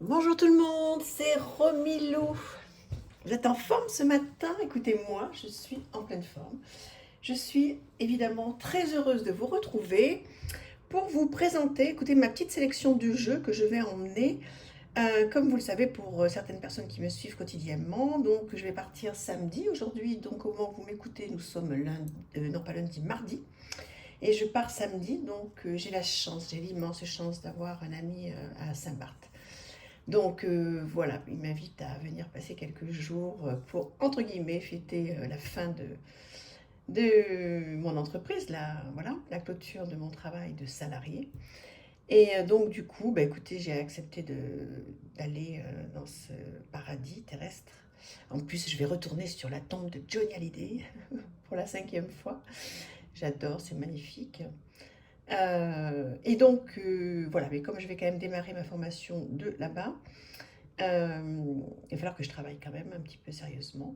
Bonjour tout le monde, c'est Romilou. Vous êtes en forme ce matin? Écoutez-moi, je suis en pleine forme. Je suis évidemment très heureuse de vous retrouver pour vous présenter, écoutez, ma petite sélection du jeu que je vais emmener. Comme vous le savez, pour certaines personnes qui me suivent quotidiennement, donc je vais partir samedi. Aujourd'hui, donc au moment où vous m'écoutez, nous sommes lundi, non pas lundi, mardi. Et je pars samedi, donc j'ai la chance, j'ai l'immense chance d'avoir un ami à Saint-Barth. Donc voilà, il m'invite à venir passer quelques jours pour, entre guillemets, fêter la fin de mon entreprise, voilà, la clôture de mon travail de salarié. Et donc du coup, bah, écoutez, j'ai accepté d'aller dans ce paradis terrestre. En plus, je vais retourner sur la tombe de Johnny Hallyday pour la 5e fois. J'adore, c'est magnifique. Et donc, voilà, mais comme je vais quand même démarrer ma formation de là-bas, il va falloir que je travaille quand même un petit peu sérieusement.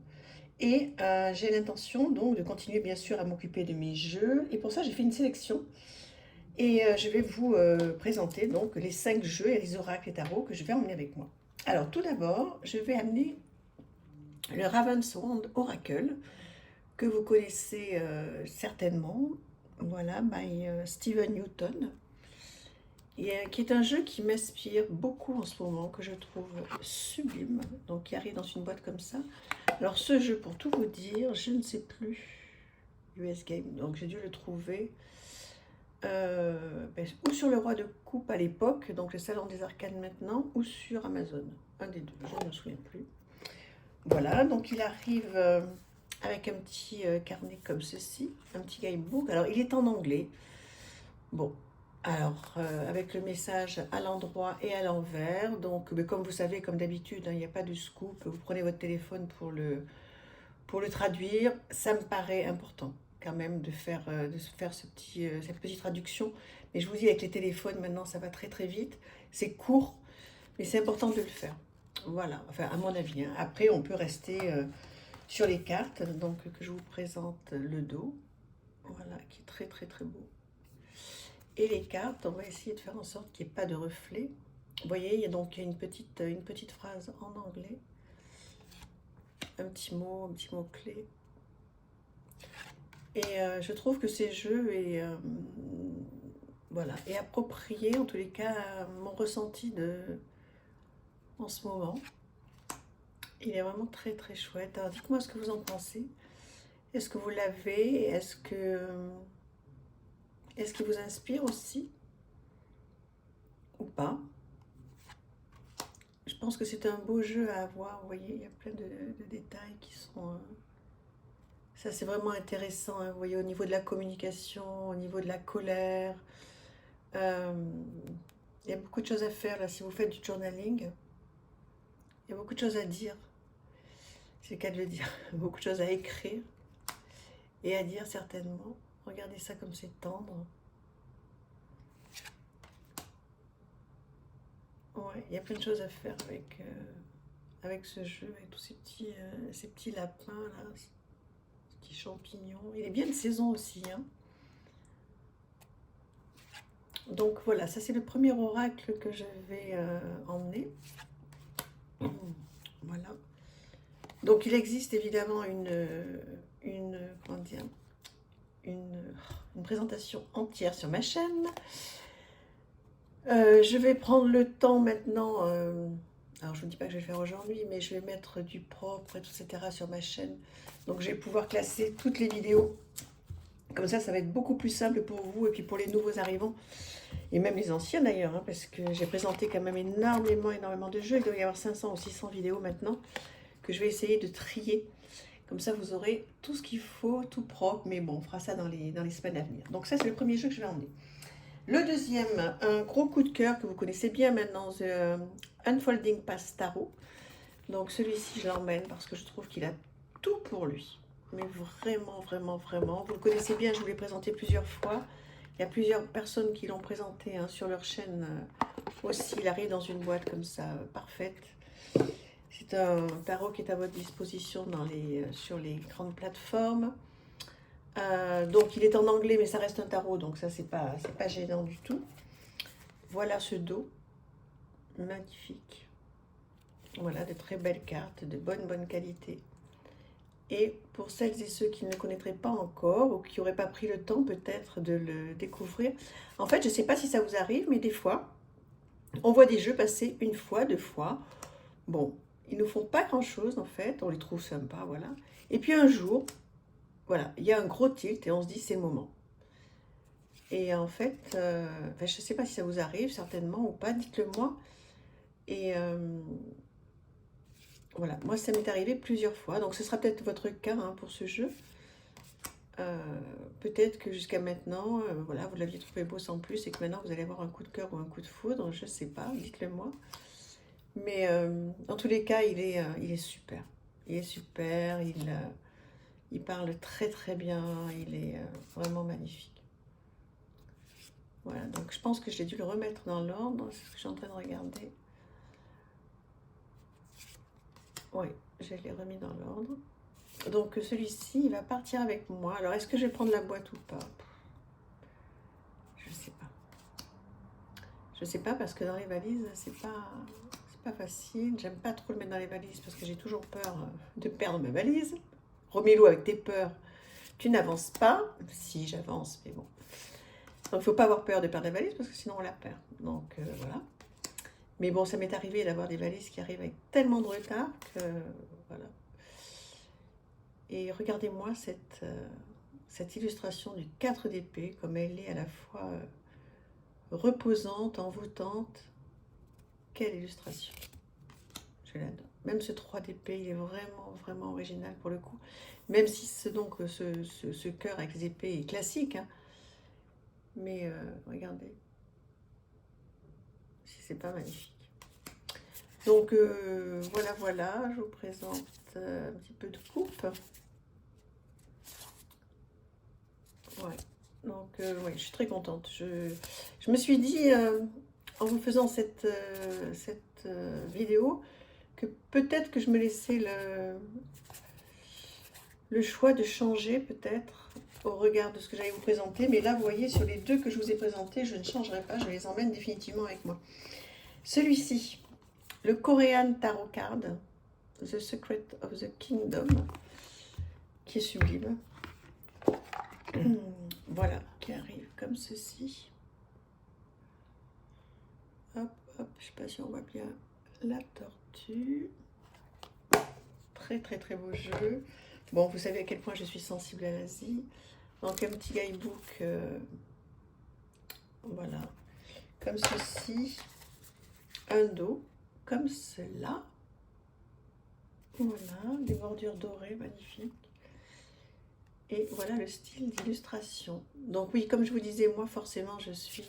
Et j'ai l'intention donc de continuer bien sûr à m'occuper de mes jeux. Et pour ça, j'ai fait une sélection. Et je vais vous présenter donc les 5 jeux et les oracles et tarots que je vais emmener avec moi. Alors tout d'abord, je vais amener le Ravenswand Oracle que vous connaissez certainement. Voilà, by Steven Newton. Et qui est un jeu qui m'inspire beaucoup en ce moment, que je trouve sublime, donc qui arrive dans une boîte comme ça. Alors ce jeu, pour tout vous dire, je ne sais plus, US Game, donc j'ai dû le trouver ou sur le Roi de Coupe à l'époque, donc le Salon des Arcades maintenant, ou sur Amazon, un des deux, je ne me souviens plus. Voilà, donc il arrive avec un petit carnet comme ceci, un petit guidebook. Alors il est en anglais. Bon, alors avec le message à l'endroit et à l'envers. Donc, comme vous savez, comme d'habitude, hein, il n'y a pas de scoop. Vous prenez votre téléphone pour le traduire. Ça me paraît important quand même de faire cette petite traduction. Mais je vous dis, avec les téléphones, maintenant, ça va très très vite. C'est court, mais c'est important de le faire. Voilà, enfin, à mon avis, hein. Après, on peut rester sur les cartes. Donc, que je vous présente le dos. Voilà, qui est très très très beau. Et les cartes, on va essayer de faire en sorte qu'il n'y ait pas de reflet. Vous voyez, il y a donc une petite phrase en anglais, un petit mot clé. Et je trouve que ces jeux voilà, est approprié, en tous les cas, à mon ressenti en ce moment. Il est vraiment très très chouette. Alors dites-moi ce que vous en pensez. Est-ce que vous l'avez? Est-ce qu'il vous inspire aussi ou pas? Je pense que c'est un beau jeu à avoir. Vous voyez, il y a plein de détails qui sont... ça, c'est vraiment intéressant, hein. Vous voyez, au niveau de la communication, au niveau de la colère. euh, il y a beaucoup de choses à faire, là. Si vous faites du journaling, il y a beaucoup de choses à dire. C'est le cas de le dire. Beaucoup de choses à écrire et à dire, certainement. Regardez ça comme c'est tendre. Ouais, il y a plein de choses à faire avec ce jeu, avec tous ces petits lapins, là, ces petits champignons. Il est bien de saison aussi, hein. Donc voilà, ça c'est le premier oracle que je vais emmener. Voilà. Donc il existe évidemment comment dire, une présentation entière sur ma chaîne. Je vais prendre le temps maintenant, alors je ne vous dis pas que je vais le faire aujourd'hui, mais je vais mettre du propre, etc. sur ma chaîne. Donc je vais pouvoir classer toutes les vidéos. Comme ça va être beaucoup plus simple pour vous et puis pour les nouveaux arrivants. Et même les anciens d'ailleurs, hein, parce que j'ai présenté quand même énormément de jeux. Il doit y avoir 500 ou 600 vidéos maintenant que je vais essayer de trier. Comme ça, vous aurez tout ce qu'il faut, tout propre. Mais bon, on fera ça dans les semaines à venir. Donc ça, c'est le premier jeu que je vais emmener. Le deuxième, un gros coup de cœur que vous connaissez bien maintenant, The Unfolding Past Tarot. Donc celui-ci, je l'emmène parce que je trouve qu'il a tout pour lui. Mais vraiment. Vous le connaissez bien, je vous l'ai présenté plusieurs fois. Il y a plusieurs personnes qui l'ont présenté, hein, sur leur chaîne aussi. Il arrive dans une boîte comme ça, parfaite. C'est un tarot qui est à votre disposition sur les grandes plateformes. Donc il est en anglais, mais ça reste un tarot, donc ça c'est pas gênant du tout. Voilà ce dos, magnifique. Voilà, de très belles cartes, de bonne qualité. Et pour celles et ceux qui ne le connaîtraient pas encore ou qui n'auraient pas pris le temps peut-être de le découvrir, en fait, je ne sais pas si ça vous arrive, mais des fois, on voit des jeux passer une fois, deux fois. Bon, ils ne font pas grand-chose en fait, on les trouve sympas, voilà. Et puis un jour, voilà, il y a un gros tilt et on se dit c'est le moment. Et en fait, enfin, je ne sais pas si ça vous arrive, certainement ou pas, dites-le moi. Et voilà, moi ça m'est arrivé plusieurs fois, donc ce sera peut-être votre cas hein, pour ce jeu. Euh, Peut-être que jusqu'à maintenant, voilà, vous l'aviez trouvé beau sans plus et que maintenant vous allez avoir un coup de cœur ou un coup de foudre, je ne sais pas, dites-le moi. Mais en tous les cas, il est super. Il est super, il parle très très bien, il est vraiment magnifique. Voilà, donc je pense que j'ai dû le remettre dans l'ordre, c'est ce que je suis en train de regarder. Oui, je l'ai remis dans l'ordre. Donc celui-ci, il va partir avec moi. Alors est-ce que je vais prendre la boîte ou pas? Je sais pas. Je sais pas parce que dans les valises, c'est pas facile. J'aime pas trop le mettre dans les valises parce que j'ai toujours peur de perdre ma valise. Remets-l'eau avec tes peurs. Tu n'avances pas. Si, j'avance, mais bon. Donc, il ne faut pas avoir peur de perdre la valise parce que sinon, on la perd. Donc, voilà. Mais bon, ça m'est arrivé d'avoir des valises qui arrivent avec tellement de retard que, voilà. Et regardez-moi cette illustration du 4 d'épée, comme elle est à la fois reposante, envoûtante. Quelle illustration! Je l'adore. Même ce 3 d'épée, il est vraiment original pour le coup. Même si ce cœur avec les épées est classique, hein. Mais regardez, si c'est pas magnifique. Donc voilà, je vous présente un petit peu de coupe. Ouais, donc ouais, je suis très contente. Je me suis dit, en vous faisant cette vidéo, que peut-être que je me laissais le choix de changer peut-être au regard de ce que j'allais vous présenter. Mais là, vous voyez, sur les deux que je vous ai présentés, je ne changerai pas, je les emmène définitivement avec moi. Celui-ci, le Korean Tarot Card, The Secret of the Kingdom, qui est sublime. Voilà, qui arrive comme ceci. Hop, hop, je ne sais pas si on voit bien la tortue. Très beau jeu. Bon, vous savez à quel point je suis sensible à l'Asie. Donc un petit guidebook, voilà, comme ceci. Un dos, comme cela. Voilà, des bordures dorées, magnifiques. Et voilà le style d'illustration. Donc oui, comme je vous disais, moi forcément je suis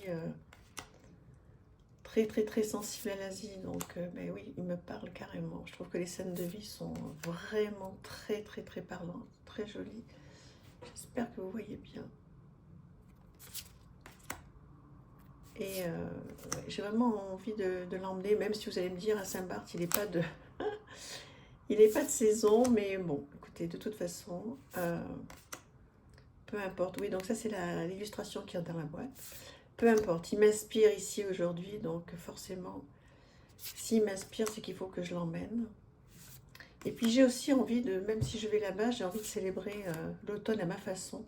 très sensible à l'Asie. Donc ben oui, il me parle carrément. Je trouve que les scènes de vie sont vraiment très parlantes, très jolies. J'espère que vous voyez bien. Et j'ai vraiment envie de l'emmener, même si vous allez me dire à Saint-Barth, il n'est pas de... il n'est pas de saison, mais bon, écoutez, de toute façon, peu importe. Oui, donc ça c'est l'illustration qui est dans la boîte. Peu importe, il m'inspire ici aujourd'hui, donc forcément, s'il m'inspire, c'est qu'il faut que je l'emmène. Et puis j'ai aussi envie de, même si je vais là-bas, j'ai envie de célébrer l'automne à ma façon.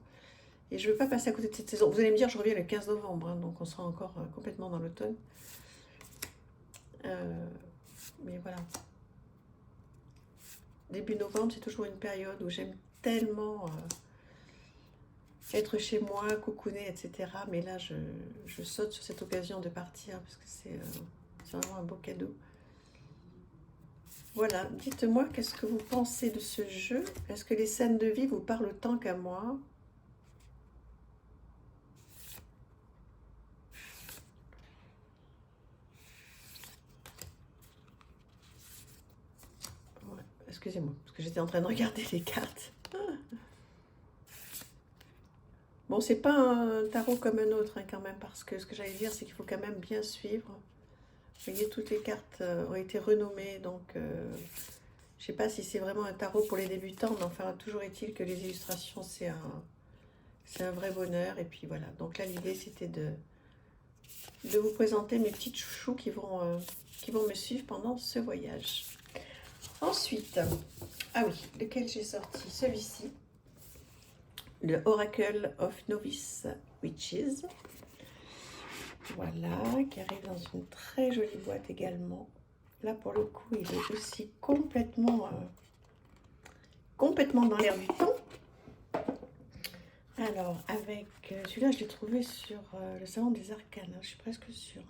Et je ne veux pas passer à côté de cette saison. Vous allez me dire, je reviens le 15 novembre, hein, donc on sera encore complètement dans l'automne. Mais voilà. Début novembre, c'est toujours une période où j'aime tellement être chez moi, cocooner, etc. Mais là, je saute sur cette occasion de partir parce que c'est vraiment un beau cadeau. Voilà, dites-moi, qu'est-ce que vous pensez de ce jeu? Est-ce que les scènes de vie vous parlent autant qu'à moi? Ouais, excusez-moi, parce que j'étais en train de regarder les cartes. Bon, c'est pas un tarot comme un autre, hein, quand même, parce que ce que j'allais dire, c'est qu'il faut quand même bien suivre. Vous voyez, toutes les cartes ont été renommées, donc je sais pas si c'est vraiment un tarot pour les débutants, mais enfin, toujours est-il que les illustrations, c'est un vrai bonheur. Et puis voilà, donc là, l'idée, c'était de vous présenter mes petites chouchous qui vont me suivre pendant ce voyage. Ensuite, ah oui, lequel j'ai sorti? Celui-ci, le Oracle of Novice Witches. Voilà, qui arrive dans une très jolie boîte également. Là, pour le coup, il est aussi complètement dans l'air du temps. Alors, avec celui-là, je l'ai trouvé sur le salon des arcanes, hein, je suis presque sûre.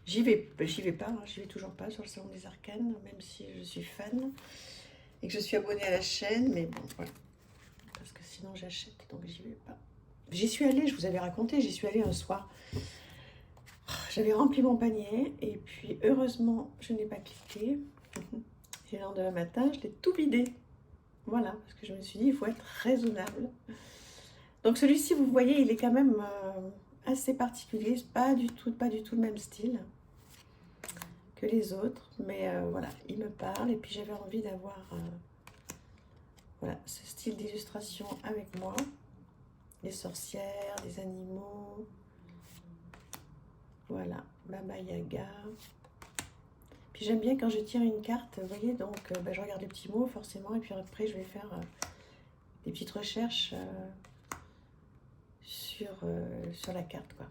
J'y vais pas, hein, j'y vais toujours pas sur le salon des arcanes, même si je suis fan et que je suis abonnée à la chaîne, mais bon, voilà. Parce que sinon j'achète, donc j'y vais pas. J'y suis allée, je vous avais raconté, j'y suis allée un soir. J'avais rempli mon panier et puis heureusement, je n'ai pas cliqué. Et le lendemain matin, je l'ai tout vidé. Voilà, parce que je me suis dit, il faut être raisonnable. Donc celui-ci, vous voyez, il est quand même assez particulier. C'est pas du tout le même style que les autres. Mais voilà, il me parle. Et puis j'avais envie d'avoir voilà, ce style d'illustration avec moi. Les sorcières, les animaux. Voilà, Baba Yaga. Puis j'aime bien quand je tire une carte, vous voyez, donc je regarde les petits mots forcément. Et puis après, je vais faire des petites recherches sur la carte, quoi.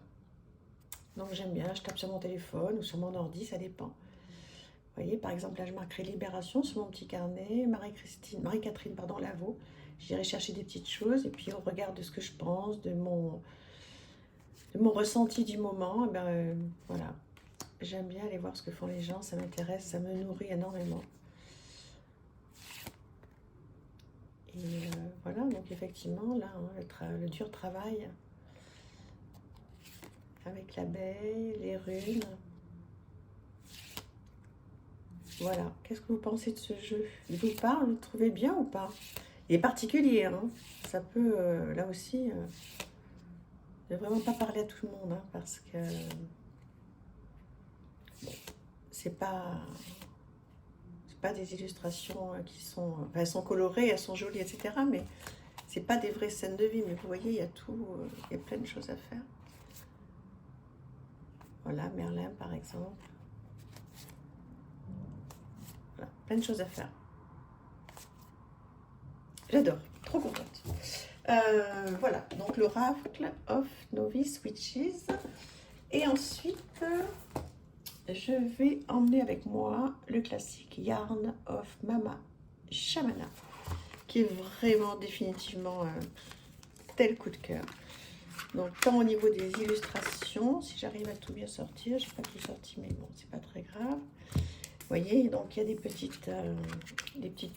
Donc j'aime bien, je tape sur mon téléphone ou sur mon ordi, ça dépend. Vous voyez, par exemple, là, je marquerai Libération sur mon petit carnet, Marie-Catherine, pardon, Lavaux. J'irai chercher des petites choses et puis on regarde de ce que je pense, de mon ressenti du moment. Et ben, voilà, j'aime bien aller voir ce que font les gens, ça m'intéresse, ça me nourrit énormément. Et voilà, donc effectivement, là, hein, le dur travail avec l'abeille, les runes. Voilà, qu'est-ce que vous pensez de ce jeu? Il vous parle, vous le trouvez bien ou pas? Il est particulier, hein. Ça peut, là aussi, ne vraiment pas parler à tout le monde, hein, parce que bon, c'est pas des illustrations qui sont, enfin, elles sont colorées, elles sont jolies, etc. Mais c'est pas des vraies scènes de vie. Mais vous voyez, il y a tout, il y a plein de choses à faire. Voilà, Merlin par exemple. Voilà, plein de choses à faire. J'adore, trop contente. Voilà, donc l'Oracle of Novice Witches. Et ensuite, je vais emmener avec moi le classique Yarn of Mama Shamana, qui est vraiment définitivement tel coup de cœur. Donc tant au niveau des illustrations, si j'arrive à tout bien sortir, je n'ai pas tout sorti, mais bon, c'est pas très grave. Vous voyez, donc il y a des petites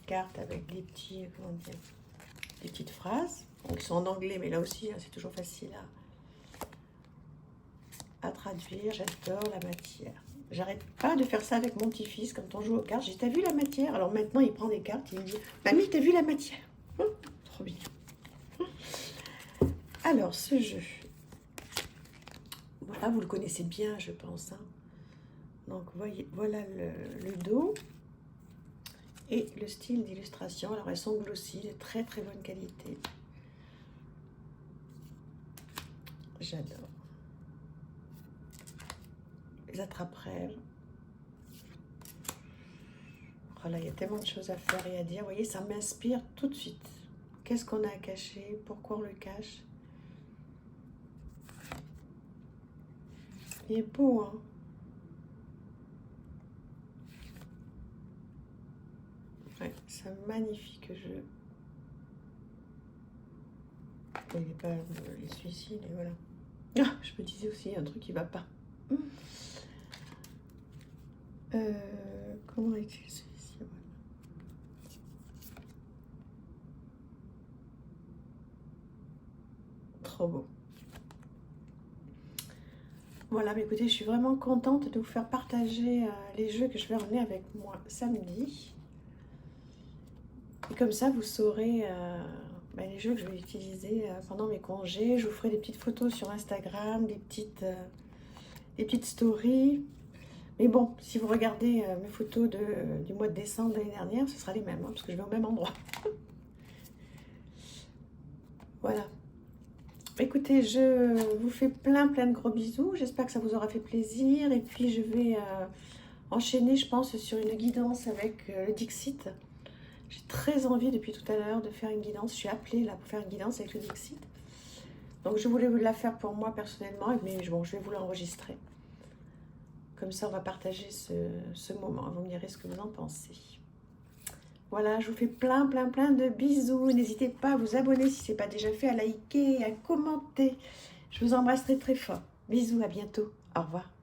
cartes avec des petits, comment dire, des petites phrases. Donc, ils sont en anglais, mais là aussi, hein, c'est toujours facile à traduire. J'adore la matière. J'arrête pas de faire ça avec mon petit-fils quand on joue aux cartes. J'ai, t'as vu la matière? Alors maintenant, il prend des cartes, il me dit, mamie, t'as vu la matière? Trop bien. Alors, ce jeu, voilà, vous le connaissez bien, je pense. Hein. Donc, voyez, voilà le dos et le style d'illustration. Alors, elles sont glossy, de très très bonne qualité. J'adore. Les attrape-rêves. Voilà, il y a tellement de choses à faire et à dire. Vous voyez, ça m'inspire tout de suite. Qu'est-ce qu'on a à cacher? Pourquoi on le cache? Il est beau, hein? Ouais, c'est un magnifique jeu. Il n'est pas les suicides, et voilà. Ah, je me disais aussi, il y a un truc qui va pas. Comment est-il celui-ci? Voilà. Trop beau. Voilà, mais écoutez, je suis vraiment contente de vous faire partager les jeux que je vais emmener avec moi samedi. Et comme ça, vous saurez les jeux que je vais utiliser pendant mes congés. Je vous ferai des petites photos sur Instagram, des petites stories. Mais bon, si vous regardez mes photos du mois de décembre de l'année dernière, ce sera les mêmes, hein, parce que je vais au même endroit. Voilà. Écoutez, je vous fais plein de gros bisous. J'espère que ça vous aura fait plaisir. Et puis, je vais enchaîner, je pense, sur une guidance avec le Dixit. J'ai très envie depuis tout à l'heure de faire une guidance. Je suis appelée là pour faire une guidance avec le Dixit. Donc je voulais vous la faire pour moi personnellement, mais bon, je vais vous l'enregistrer. Comme ça, on va partager ce moment. Vous me direz ce que vous en pensez. Voilà, je vous fais plein de bisous. N'hésitez pas à vous abonner si ce n'est pas déjà fait, à liker, à commenter. Je vous embrasse très fort. Bisous, à bientôt. Au revoir.